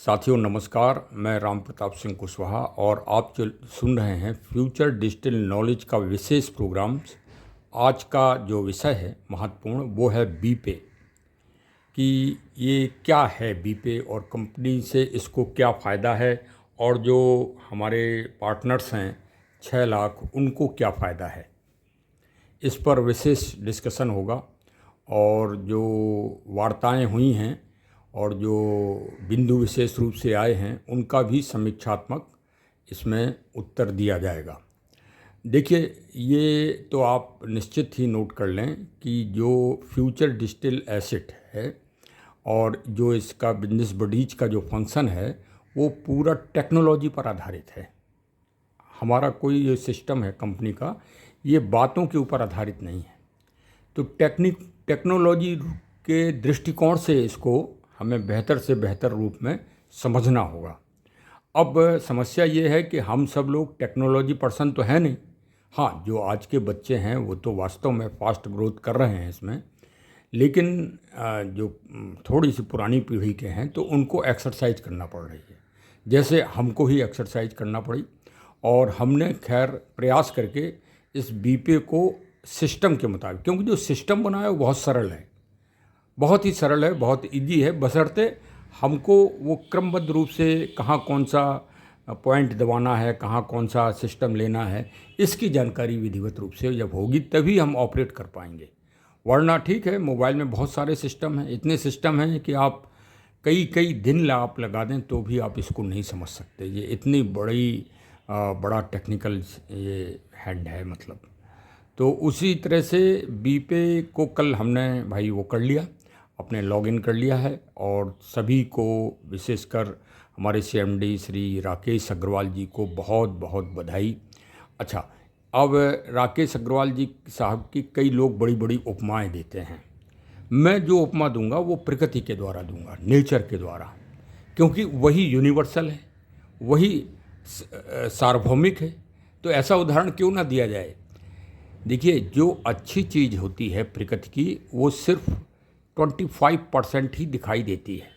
साथियों नमस्कार, मैं राम प्रताप सिंह कुशवाहा और आप जो सुन रहे हैं फ्यूचर डिजिटल नॉलेज का विशेष प्रोग्राम। आज का जो विषय है महत्वपूर्ण वो है बीपे कि ये क्या है बीपे और कंपनी से इसको क्या फ़ायदा है और जो हमारे पार्टनर्स हैं 6 लाख उनको क्या फ़ायदा है। इस पर विशेष डिस्कशन होगा और जो वार्ताएं हुई हैं और जो बिंदु विशेष रूप से आए हैं उनका भी समीक्षात्मक इसमें उत्तर दिया जाएगा। देखिए, ये तो आप निश्चित ही नोट कर लें कि जो फ्यूचर डिजिटल एसेट है और जो इसका बिजनेस बडीज का जो फंक्शन है वो पूरा टेक्नोलॉजी पर आधारित है। हमारा कोई ये सिस्टम है कंपनी का, ये बातों के ऊपर आधारित नहीं है। तो टेक्नोलॉजी के दृष्टिकोण से इसको हमें बेहतर से बेहतर रूप में समझना होगा। अब समस्या ये है कि हम सब लोग टेक्नोलॉजी पर्सन तो है नहीं। हाँ, जो आज के बच्चे हैं वो तो वास्तव में फास्ट ग्रोथ कर रहे हैं इसमें, लेकिन जो थोड़ी सी पुरानी पीढ़ी के हैं तो उनको एक्सरसाइज करना पड़ रही है, जैसे हमको ही एक्सरसाइज करना पड़ी। और हमने खैर प्रयास करके इस बीपे को सिस्टम के मुताबिक, क्योंकि जो सिस्टम बनाया वो बहुत सरल है, बहुत ही सरल है, बहुत इजी है, बशर्ते हमको वो क्रमबद्ध रूप से कहाँ कौन सा पॉइंट दबाना है, कहाँ कौन सा सिस्टम लेना है, इसकी जानकारी विधिवत रूप से जब होगी तभी हम ऑपरेट कर पाएंगे। वरना ठीक है, मोबाइल में बहुत सारे सिस्टम हैं, इतने सिस्टम हैं कि आप कई कई दिन आप लगा दें तो भी आप इसको नहीं समझ सकते। ये इतनी बड़ा टेक्निकल ये हैंड है मतलब। तो उसी तरह से बीपे को कल हमने भाई वो कर लिया, अपने लॉगिन कर लिया है और सभी को विशेषकर हमारे सीएमडी श्री राकेश अग्रवाल जी को बहुत बहुत बधाई। अच्छा, अब राकेश अग्रवाल जी साहब की कई लोग बड़ी बड़ी उपमाएं देते हैं। मैं जो उपमा दूंगा वो प्रकृति के द्वारा दूंगा, नेचर के द्वारा, क्योंकि वही यूनिवर्सल है, वही सार्वभौमिक है। तो ऐसा उदाहरण क्यों ना दिया जाए। देखिए, जो अच्छी चीज़ होती है प्रकृति की वो सिर्फ 25% ही दिखाई देती है।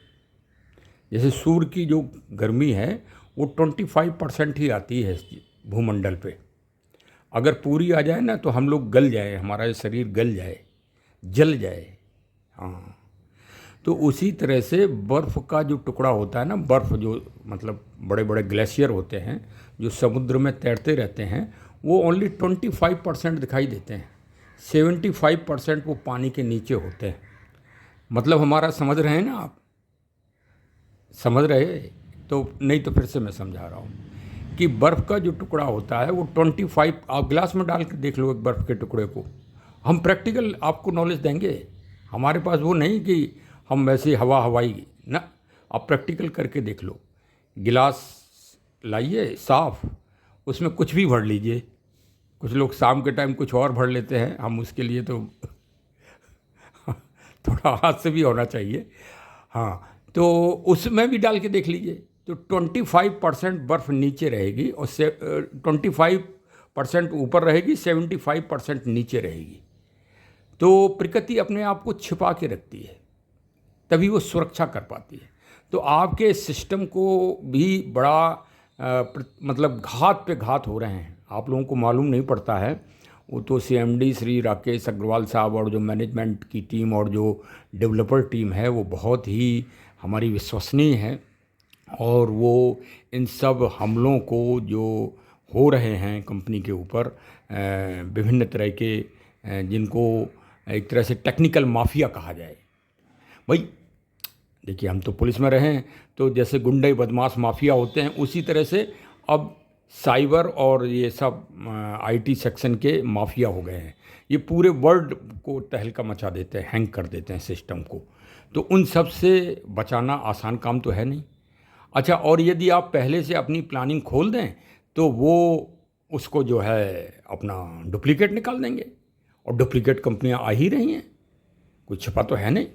जैसे सूर्य की जो गर्मी है वो 25% ही आती है भूमंडल पे। अगर पूरी आ जाए ना तो हम लोग गल जाए, हमारा शरीर गल जाए, जल जाए। हाँ, तो उसी तरह से बर्फ़ का जो टुकड़ा होता है ना, बर्फ़ जो मतलब बड़े बड़े ग्लेशियर होते हैं जो समुद्र में तैरते रहते हैं, वो ओनली 25% दिखाई देते हैं। 75% वो पानी के नीचे होते हैं। मतलब हमारा समझ रहे हैं ना आप? समझ रहे तो नहीं तो फिर से मैं समझा रहा हूँ कि बर्फ़ का जो टुकड़ा होता है वो 25, आप गिलास में डाल के देख लो एक बर्फ़ के टुकड़े को। हम प्रैक्टिकल आपको नॉलेज देंगे, हमारे पास वो नहीं कि हम वैसे हवाई ना। आप प्रैक्टिकल करके देख लो। गिलास लाइए साफ़, उसमें कुछ भी भर लीजिए। कुछ लोग शाम के टाइम कुछ और भर लेते हैं, हम उसके लिए तो थोड़ा हाथ से भी होना चाहिए। हाँ, तो उसमें भी डाल के देख लीजिए तो 25% बर्फ़ नीचे रहेगी और 25% ऊपर रहेगी, 75% नीचे रहेगी। तो प्रकृति अपने आप को छिपा के रखती है, तभी वो सुरक्षा कर पाती है। तो आपके सिस्टम को भी बड़ा मतलब घात पे घात हो रहे हैं, आप लोगों को मालूम नहीं पड़ता है। वो तो सीएमडी श्री राकेश अग्रवाल साहब और जो मैनेजमेंट की टीम और जो डेवलपर टीम है वो बहुत ही हमारी विश्वसनीय है। और वो इन सब हमलों को जो हो रहे हैं कंपनी के ऊपर, विभिन्न तरह के जिनको एक तरह से टेक्निकल माफिया कहा जाए। भाई देखिए, हम तो पुलिस में रहे हैं, तो जैसे गुंडे बदमाश माफिया होते हैं उसी तरह से अब साइबर और ये सब आईटी सेक्शन के माफिया हो गए हैं। ये पूरे वर्ल्ड को तहलका मचा देते हैं, हैंग कर देते हैं सिस्टम को। तो उन सब से बचाना आसान काम तो है नहीं। अच्छा, और यदि आप पहले से अपनी प्लानिंग खोल दें तो वो उसको जो है अपना डुप्लीकेट निकाल देंगे, और डुप्लीकेट कंपनियां आ ही रही हैं, कुछ छिपा तो है नहीं।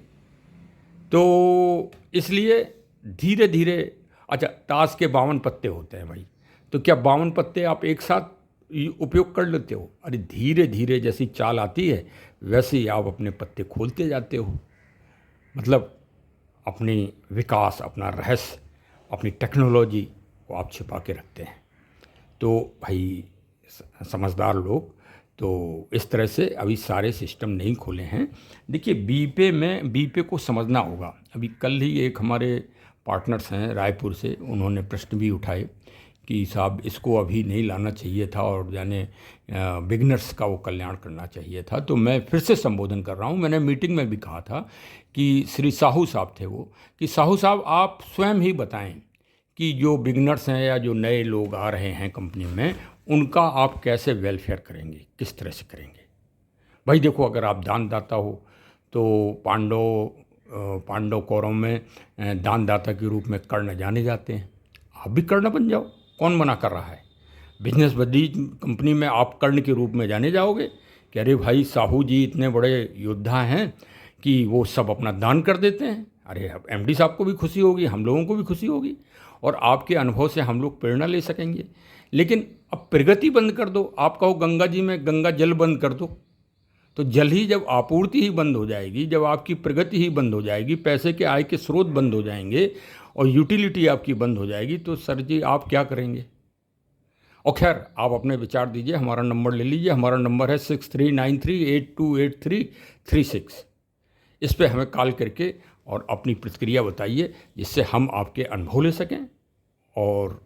तो इसलिए धीरे धीरे, अच्छा, ताश के 52 पत्ते होते हैं भाई, तो क्या 52 पत्ते आप एक साथ उपयोग कर लेते हो? अरे धीरे धीरे जैसी चाल आती है वैसे ही आप अपने पत्ते खोलते जाते हो। मतलब अपनी विकास, अपना रहस्य अपनी टेक्नोलॉजी को आप छिपा के रखते हैं। तो भाई समझदार लोग तो इस तरह से अभी सारे सिस्टम नहीं खोले हैं। देखिए बीपे को समझना होगा। अभी कल ही एक हमारे पार्टनर्स हैं रायपुर से, उन्होंने प्रश्न भी उठाए कि साहब इसको अभी नहीं लाना चाहिए था और यानी बिगनर्स का वो कल्याण करना चाहिए था। तो मैं फिर से संबोधन कर रहा हूँ। मैंने मीटिंग में भी कहा था कि श्री साहू साहब थे वो, कि साहू साहब आप स्वयं ही बताएं कि जो बिगनर्स हैं या जो नए लोग आ रहे हैं कंपनी में, उनका आप कैसे वेलफेयर करेंगे, किस तरह से करेंगे। भाई देखो, अगर आप दानदाता हो तो पांडव कौरव में दानदाता के रूप में कर्ण जाने जाते हैं। आप भी कर्ण बन जाओ, कौन मना कर रहा है। बिजनेस बदी कंपनी में आप कर्ण के रूप में जाने जाओगे कि अरे भाई साहू जी इतने बड़े योद्धा हैं कि वो सब अपना दान कर देते हैं। अरे अब एमडी साहब को भी खुशी होगी, हम लोगों को भी खुशी होगी, और आपके अनुभव से हम लोग प्रेरणा ले सकेंगे। लेकिन अब प्रगति बंद कर दो। आप कहो गंगा जी में गंगा जल बंद कर दो, तो जल ही जब आपूर्ति ही बंद हो जाएगी, जब आपकी प्रगति ही बंद हो जाएगी, पैसे के आय के स्रोत बंद हो जाएंगे और यूटिलिटी आपकी बंद हो जाएगी, तो सर जी आप क्या करेंगे। और खैर आप अपने विचार दीजिए, हमारा नंबर ले लीजिए। हमारा नंबर है 6393828336। इस पे हमें कॉल करके और अपनी प्रतिक्रिया बताइए, जिससे हम आपके अनुभव ले सकें और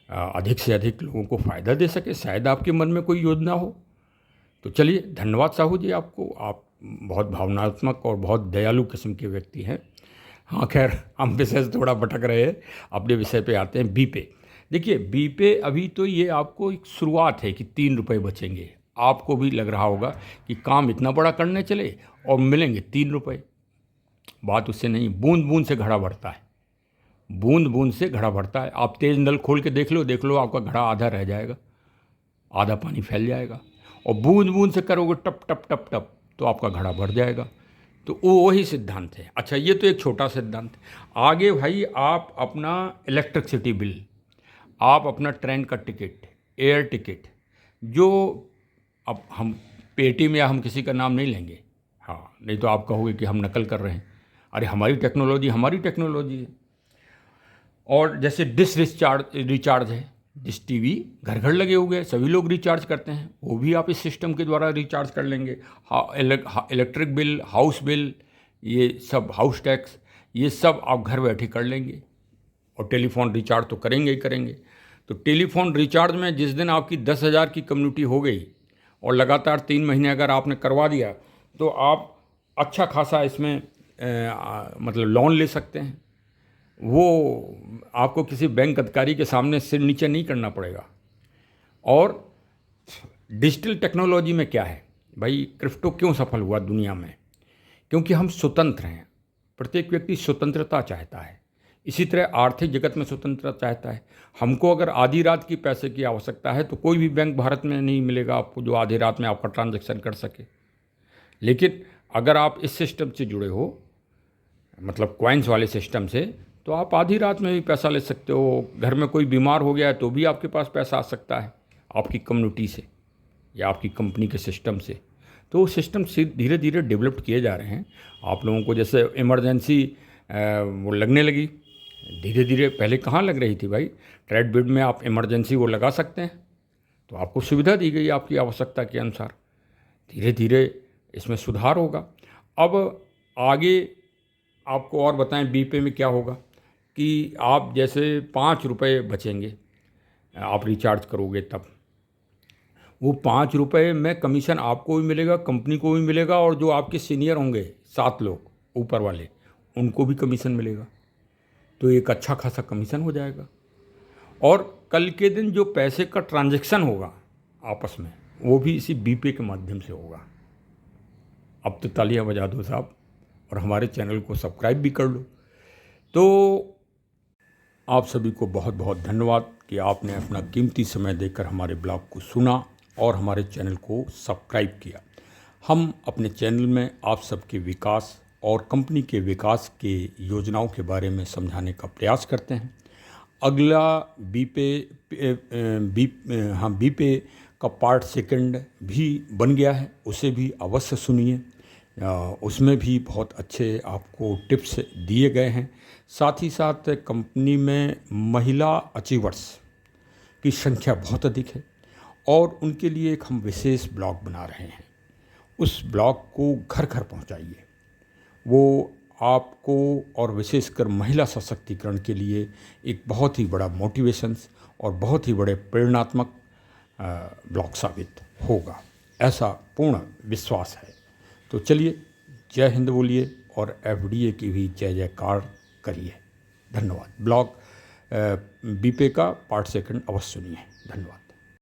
अधिक से अधिक लोगों को फ़ायदा दे सके। शायद आपके मन में कोई योजना हो। तो चलिए, धन्यवाद साहू जी आपको। आप बहुत भावनात्मक और बहुत दयालु किस्म के व्यक्ति हैं। हाँ खैर, हम विषय से थोड़ा भटक रहे हैं, अपने विषय पे आते हैं। बीपे, देखिए बीपे अभी तो ये आपको एक शुरुआत है कि 3 रुपये बचेंगे। आपको भी लग रहा होगा कि काम इतना बड़ा करने चले और मिलेंगे 3 रुपये। बात उससे नहीं, बूंद बूंद से घड़ा भरता है, बूंद बूंद से घड़ा भरता है। आप तेज़ नल खोल के देख लो आपका घड़ा आधा रह जाएगा, आधा पानी फैल जाएगा। और बूंद बूंद से करोगे टप टप टप टप, तो आपका घड़ा भर जाएगा। तो वो वही सिद्धांत है। अच्छा, ये तो एक छोटा सिद्धांत। आगे भाई आप अपना इलेक्ट्रिसिटी बिल, आप अपना ट्रेन का टिकट, एयर टिकट, जो अब हम पेटीएम या हम किसी का नाम नहीं लेंगे, हाँ, नहीं तो आप कहोगे कि हम नकल कर रहे हैं। अरे हमारी टेक्नोलॉजी है। और जैसे डिश रिचार्ज है, डिश टीवी घर घर लगे हुए हैं, सभी लोग रिचार्ज करते हैं, वो भी आप इस सिस्टम के द्वारा रिचार्ज कर लेंगे। इलेक्ट्रिक बिल, हाउस बिल, ये सब हाउस टैक्स, ये सब आप घर बैठे कर लेंगे। और टेलीफोन रिचार्ज तो करेंगे ही करेंगे। तो टेलीफोन रिचार्ज में जिस दिन आपकी 10,000 की कम्युनिटी हो गई और लगातार 3 महीने अगर आपने करवा दिया, तो आप अच्छा खासा इसमें मतलब लोन ले सकते हैं। वो आपको किसी बैंक अधिकारी के सामने सिर नीचे नहीं करना पड़ेगा। और डिजिटल टेक्नोलॉजी में क्या है भाई, क्रिप्टो क्यों सफल हुआ दुनिया में? क्योंकि हम स्वतंत्र हैं। प्रत्येक व्यक्ति स्वतंत्रता चाहता है। इसी तरह आर्थिक जगत में स्वतंत्रता चाहता है। हमको अगर आधी रात की पैसे की आवश्यकता है तो कोई भी बैंक भारत में नहीं मिलेगा आपको जो आधी रात में आपका ट्रांजैक्शन कर सके। लेकिन अगर आप इस सिस्टम से जुड़े हो, मतलब कॉइन्स वाले सिस्टम से, तो आप आधी रात में भी पैसा ले सकते हो। घर में कोई बीमार हो गया है तो भी आपके पास पैसा आ सकता है आपकी कम्युनिटी से या आपकी कंपनी के सिस्टम से। तो वो सिस्टम धीरे धीरे डेवलप किए जा रहे हैं। आप लोगों को जैसे इमरजेंसी वो लगने लगी, धीरे धीरे। पहले कहाँ लग रही थी भाई? ट्रेड बिड में आप इमरजेंसी वो लगा सकते हैं, तो आपको सुविधा दी गई आपकी आवश्यकता के अनुसार। धीरे धीरे इसमें सुधार होगा। अब आगे आपको और बताएं बीपे में क्या होगा कि आप जैसे 5 रुपये बचेंगे, आप रिचार्ज करोगे तब वो 5 रुपये में कमीशन आपको भी मिलेगा, कंपनी को भी मिलेगा, और जो आपके सीनियर होंगे 7 लोग ऊपर वाले, उनको भी कमीशन मिलेगा। तो एक अच्छा खासा कमीशन हो जाएगा। और कल के दिन जो पैसे का ट्रांजैक्शन होगा आपस में, वो भी इसी बीपे के माध्यम से होगा। अब तो तालियां बजा दो साहब, और हमारे चैनल को सब्सक्राइब भी कर लो। तो आप सभी को बहुत बहुत धन्यवाद कि आपने अपना कीमती समय देकर हमारे ब्लॉग को सुना और हमारे चैनल को सब्सक्राइब किया। हम अपने चैनल में आप सबके विकास और कंपनी के विकास के योजनाओं के बारे में समझाने का प्रयास करते हैं। अगला बीपे का पार्ट 2 भी बन गया है, उसे भी अवश्य सुनिए। उसमें भी बहुत अच्छे आपको टिप्स दिए गए हैं। साथ ही साथ कंपनी में महिला अचीवर्स की संख्या बहुत अधिक है और उनके लिए एक हम विशेष ब्लॉग बना रहे हैं। उस ब्लॉग को घर घर पहुंचाइए। वो आपको और विशेषकर महिला सशक्तिकरण के लिए एक बहुत ही बड़ा मोटिवेशंस और बहुत ही बड़े प्रेरणात्मक ब्लॉग साबित होगा, ऐसा पूर्ण विश्वास है। तो चलिए जय हिंद बोलिए और FDA की भी जय जयकार करिए। धन्यवाद। ब्लॉग बीपे का पार्ट 2 अवश्य सुनिए। धन्यवाद।